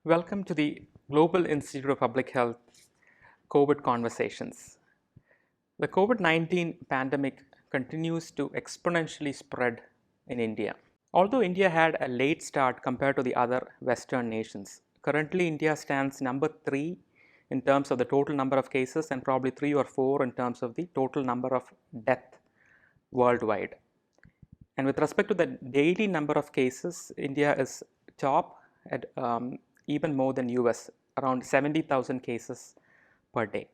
Welcome to the Global Institute of Public Health COVID Conversations. The COVID-19 pandemic continues to exponentially spread in India. Although India had a late start compared to the other Western nations, currently India stands number 3 in terms of the total number of cases and probably 3 or 4 in terms of the total number of deaths worldwide. And with respect to the daily number of cases, India is top at even more than US, around 70,000 cases per day.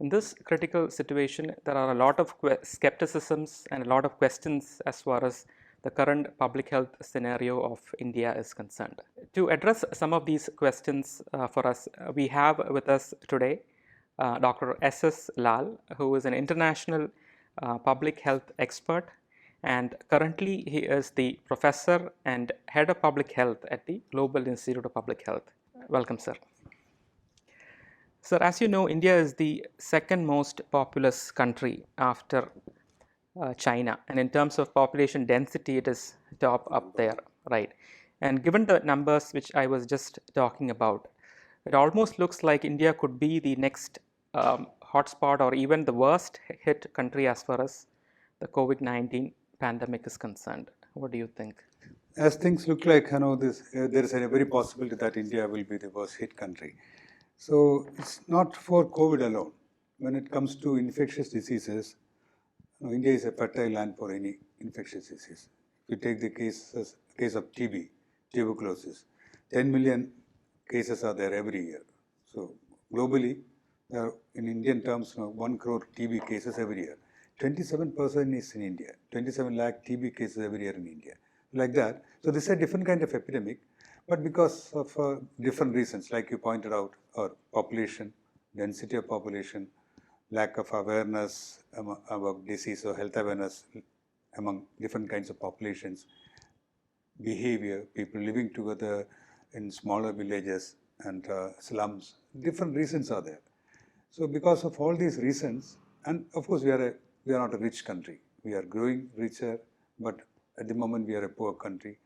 In this critical situation, there are a lot of skepticisms and a lot of questions as far as the current public health scenario of India is concerned. To address some of these questions for us, we have with us today Dr. S.S. Lal, who is an international public health expert, and currently he is the professor and head of public health at the Global Institute of Public Health. Welcome, sir. Sir, as you know, India is the second most populous country after China, and in terms of population density, it is top up there, right? And given the numbers which I was just talking about, it almost looks like India could be the next hotspot or even the worst hit country as far as the COVID-19 pandemic is concerned. What do you think? As things look like, there is a very possibility that India will be the worst hit country. So it's not for COVID alone. When it comes to infectious diseases, India is a fertile land for any infectious disease. If you take the case of TB, tuberculosis, 10 million cases are there every year. So globally, there are, in Indian terms, 1 crore TB cases every year. 27% is in India, 27 lakh TB cases every year in India, like that. So this is a different kind of epidemic, but because of different reasons, like you pointed out, our population, density of population, lack of awareness about disease or health awareness among different kinds of populations, behavior, people living together in smaller villages and slums, different reasons are there. So because of all these reasons, and of course we are not a rich country. We are growing richer, but at the moment we are a poor country.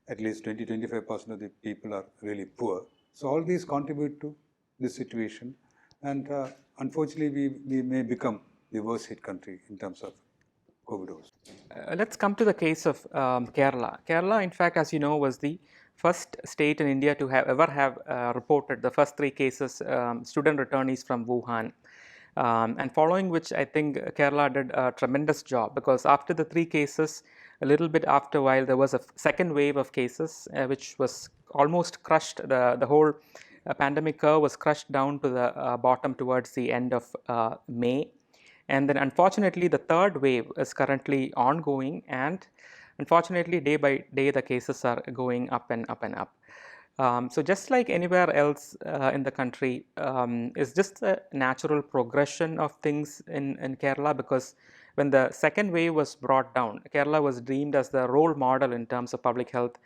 At least 20-25% of the people are really poor. So all these contribute to this situation, and unfortunately we may become the worst hit country in terms of COVID. Let's come to the case of Kerala. Kerala, in fact, as you know, was the first state in India to ever have reported the first 3 cases, student returnees from Wuhan. And following which, I think Kerala did a tremendous job, because after the 3 cases, a little bit after a while, there was a second wave of cases which was almost crushed. The whole pandemic curve was crushed down to the bottom towards the end of May. And then unfortunately, the third wave is currently ongoing, and unfortunately, day by day, the cases are going up and up and up. So just like anywhere else in the country, is just a natural progression of things in Kerala, because when the second wave was brought down, Kerala was deemed as the role model in terms of public health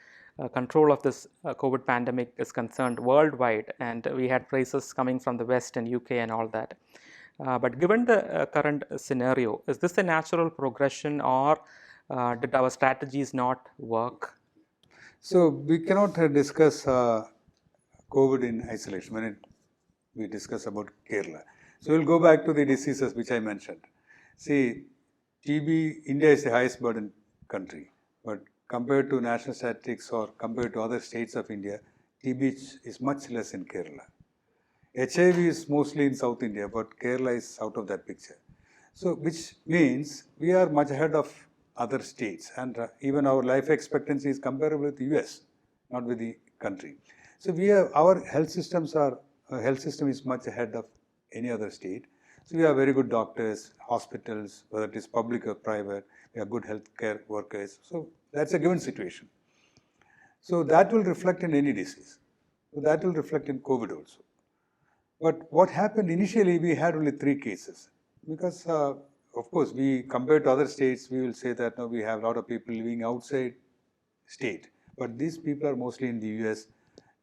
control of this COVID pandemic is concerned worldwide, and we had praises coming from the West and UK and all that. But given the current scenario, is this a natural progression, or did our strategies not work? So we cannot discuss COVID in isolation when we discuss about Kerala. So we'll go back to the diseases which I mentioned. See, TB, India is the highest burden country, but compared to national statistics or compared to other states of India, TB is much less in Kerala. HIV is mostly in South India, but Kerala is out of that picture. So which means we are much ahead of other states, and even our life expectancy is comparable with the US, not with the country. So our health system is much ahead of any other state. So we have very good doctors, hospitals, whether it is public or private. We have good healthcare workers. So that's a given situation. So that will reflect in any disease. So that will reflect in COVID also. But what happened initially, we had only 3 cases, because of course, compared to other states, we will say that now we have a lot of people living outside state. But these people are mostly in the US,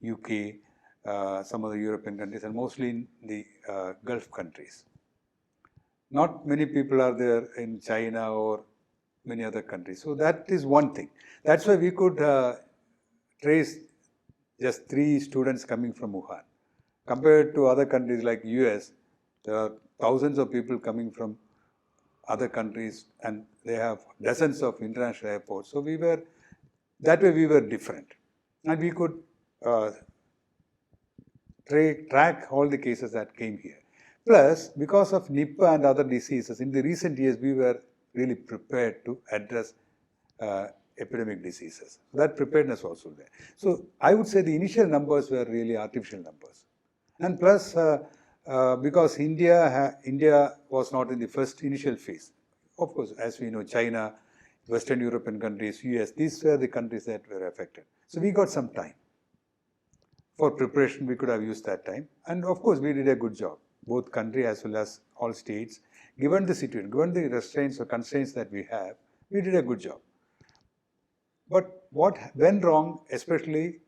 UK, some of the European countries, and mostly in the Gulf countries. Not many people are there in China or many other countries. So that is one thing. That's why we could trace just 3 students coming from Wuhan. Compared to other countries like US, there are thousands of people coming from other countries and they have dozens of international airports. So that way we were different. And we could track all the cases that came here. Plus, because of Nipah and other diseases, in the recent years we were really prepared to address epidemic diseases. That preparedness was also there. So I would say the initial numbers were really artificial numbers. And plus, because India was not in the first initial phase. Of course, as we know, China, Western European countries, US, these were the countries that were affected. So we got some time. For preparation, we could have used that time. And of course, we did a good job, both country as well as all states. Given the situation, given the restraints or constraints that we have, we did a good job. But what went wrong, especially,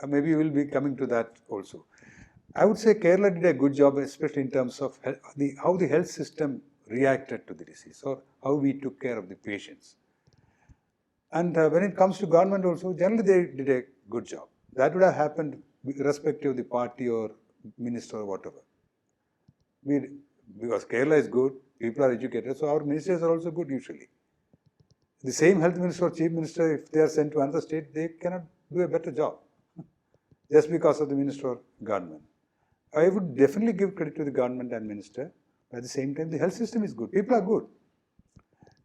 maybe we'll be coming to that also. I would say Kerala did a good job, especially in terms of how the health system reacted to the disease or how we took care of the patients. And when it comes to government also, generally they did a good job. That would have happened irrespective of the party or minister or whatever. Because Kerala is good, people are educated, so our ministers are also good usually. The same health minister or chief minister, if they are sent to another state, they cannot do a better job just because of the minister or government. I would definitely give credit to the government and minister. But at the same time, the health system is good. People are good.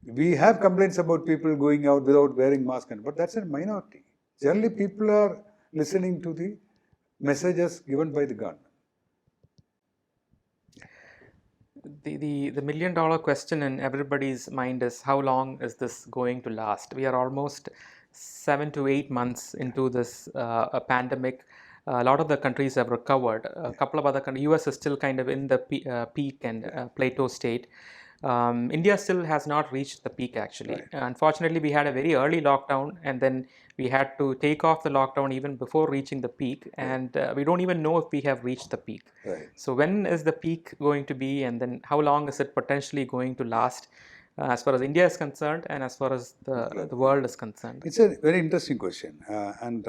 We have complaints about people going out without wearing masks, but that's a minority. Generally, people are listening to the messages given by the government. The million-dollar question in everybody's mind is, how long is this going to last? We are almost 7 to 8 months into this pandemic. A lot of the countries have recovered. A couple of other countries, US is still kind of in the peak and plateau state. India still has not reached the peak actually. Right. Unfortunately, we had a very early lockdown and then we had to take off the lockdown even before reaching the peak, and we don't even know if we have reached the peak. Right. So when is the peak going to be, and then how long is it potentially going to last as far as India is concerned and as far as the world is concerned? It's a very interesting question, and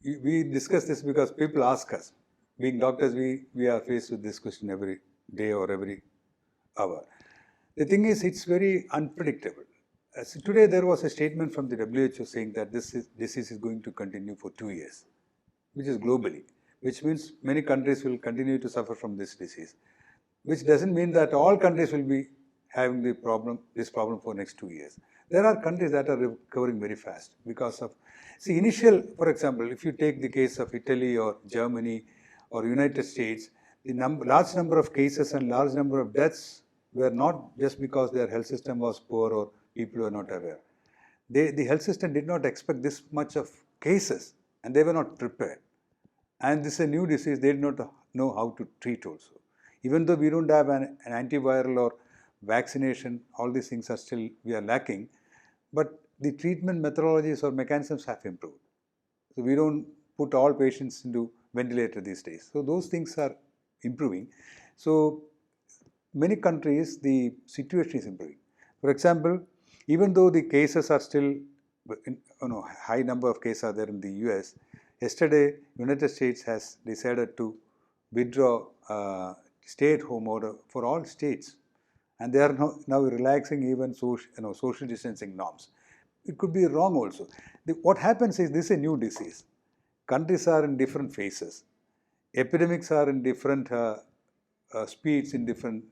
we discuss this because people ask us. Being doctors, we are faced with this question every day or every hour. The thing is, it's very unpredictable. So today there was a statement from the WHO saying that this disease is going to continue for 2 years, which is globally, which means many countries will continue to suffer from this disease, which doesn't mean that all countries will be having this problem for next 2 years. There are countries that are recovering very fast because of, for example, if you take the case of Italy or Germany or United States, the large number of cases and large number of deaths were not just because their health system was poor or people were not aware. The health system did not expect this much of cases and they were not prepared. And this is a new disease, they did not know how to treat also. Even though we don't have an antiviral or vaccination, all these things are still, we are lacking. But the treatment methodologies or mechanisms have improved. So we don't put all patients into ventilator these days. So those things are improving. So many countries, the situation is improving. For example, even though the cases are still, high number of cases are there in the US, yesterday United States has decided to withdraw stay-at-home order for all states. And they are now relaxing even social distancing norms. It could be wrong also. What happens is this is a new disease. Countries are in different phases. Epidemics are in different speeds in different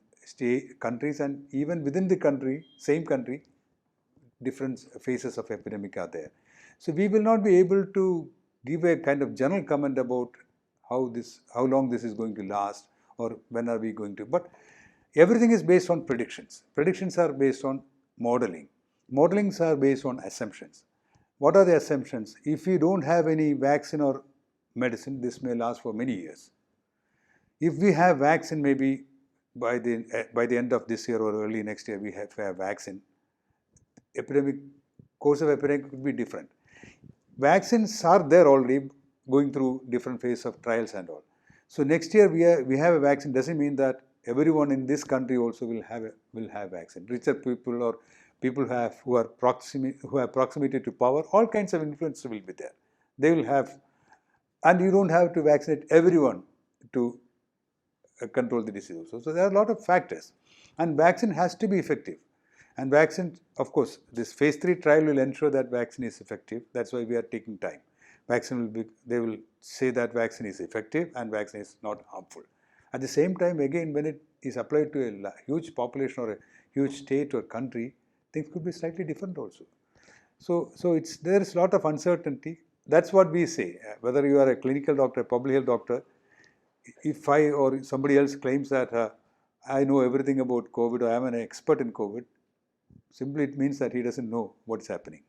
countries, and even within the country, same country, different phases of epidemic are there. So we will not be able to give a kind of general comment about how long this is going to last or when are we going to. But everything is based on predictions. Predictions are based on modeling. Modelings are based on assumptions. What are the assumptions? If we don't have any vaccine or medicine, this may last for many years. If we have vaccine, maybe by the end of this year or early next year, we have vaccine. Course of epidemic could be different. Vaccines are there already, going through different phases of trials and all. So next year we have a vaccine doesn't mean that everyone in this country also will have vaccine. Richer people or people who have proximity to power, all kinds of influence will be there. They will have And you don't have to vaccinate everyone to control the disease also. So there are a lot of factors. And vaccine has to be effective. And vaccine, of course, this phase 3 trial will ensure that vaccine is effective. That's why we are taking time. They will say that vaccine is effective and vaccine is not harmful. At the same time, again, when it is applied to a huge population or a huge state or country, things could be slightly different also. So there is a lot of uncertainty. That's what we say. Whether you are a clinical doctor, a public health doctor, if I or somebody else claims that I know everything about COVID or I am an expert in COVID, simply it means that he doesn't know what's happening.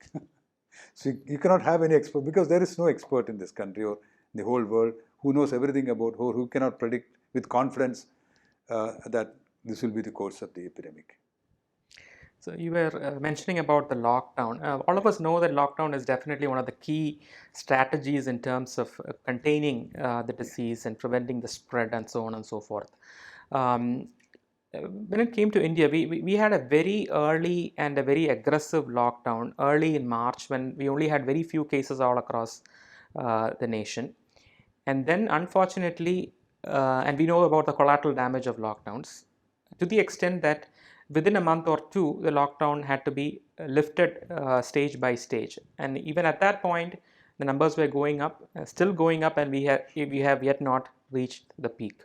So you cannot have any expert because there is no expert in this country or in the whole world who knows everything about or who cannot predict with confidence that this will be the course of the epidemic. So you were mentioning about the lockdown. All of us know that lockdown is definitely one of the key strategies in terms of containing the disease and preventing the spread and so on and so forth. When it came to India, we had a very early and a very aggressive lockdown early in March when we only had very few cases all across the nation. And then unfortunately, and we know about the collateral damage of lockdowns, to the extent that within a month or two, the lockdown had to be lifted stage by stage. And even at that point, the numbers were going up, still going up, and we have yet not reached the peak.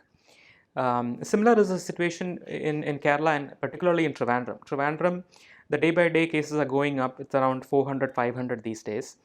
Similar is the situation in Kerala and particularly in Trivandrum. Trivandrum, the day-by-day cases are going up. It's around 400, 500 these days.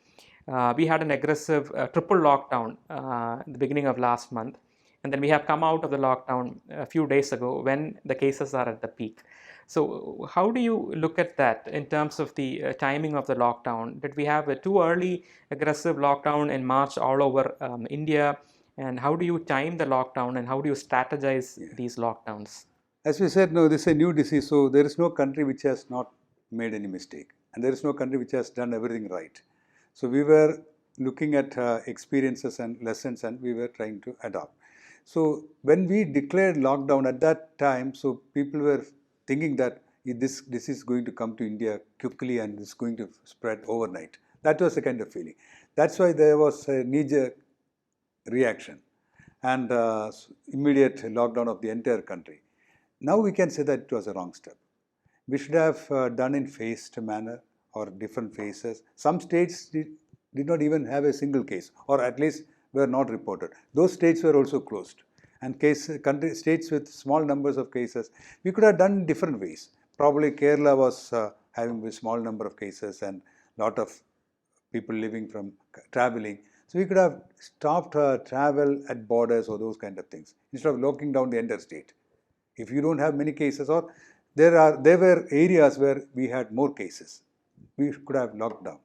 We had an aggressive triple lockdown at the beginning of last month. And then we have come out of the lockdown a few days ago when the cases are at the peak. So how do you look at that in terms of the timing of the lockdown? Did we have a too early aggressive lockdown in March all over India? And how do you time the lockdown and how do you strategize these lockdowns? As we said, no, this is a new disease, so there is no country which has not made any mistake. And there is no country which has done everything right. So we were looking at experiences and lessons and we were trying to adopt. So when we declared lockdown at that time, so people were thinking that this is going to come to India quickly and it's going to spread overnight. That was the kind of feeling. That's why there was a knee-jerk reaction and immediate lockdown of the entire country. Now we can say that it was a wrong step. We should have done in phased manner or different phases. Some states did not even have a single case or at least were not reported. Those states were also closed. And states with small numbers of cases, we could have done different ways. Probably Kerala was having a small number of cases and lot of people living from traveling. So we could have stopped travel at borders or those kind of things instead of locking down the entire state. If you don't have many cases or there were areas where we had more cases, we could have locked down.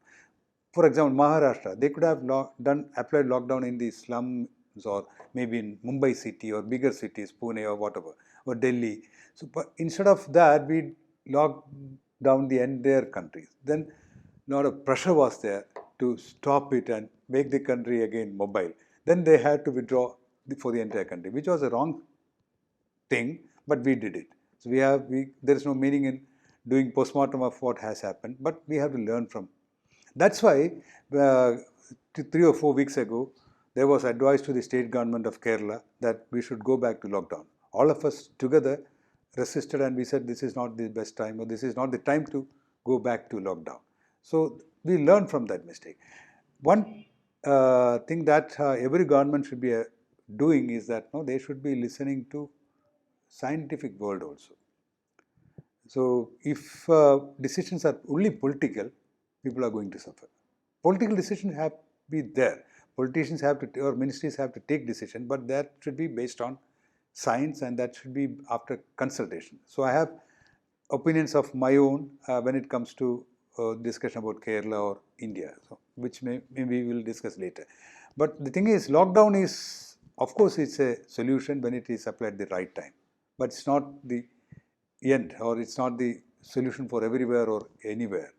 For example, Maharashtra, they could have applied lockdown in the slums or maybe in Mumbai city or bigger cities, Pune or whatever, or Delhi. So but instead of that, we locked down the entire country. Then a lot of pressure was there to stop it and make the country again mobile. Then they had to withdraw for the entire country, which was a wrong thing, but we did it. So there is no meaning in doing postmortem of what has happened, but we have to learn from. That's why 3 or 4 weeks ago, there was advice to the state government of Kerala that we should go back to lockdown. All of us together resisted and we said this is not the best time or this is not the time to go back to lockdown. So we learned from that mistake. One thing that every government should be doing is that they should be listening to scientific world also. So if decisions are only political, people are going to suffer. Political decisions have to be there. Politicians have to, or ministries have to take decision, but that should be based on science and that should be after consultation. So I have opinions of my own when it comes to discussion about Kerala or India, so, which maybe we will discuss later. But the thing is, lockdown is, of course, it's a solution when it is applied at the right time. But it's not the end or it's not the solution for everywhere or anywhere.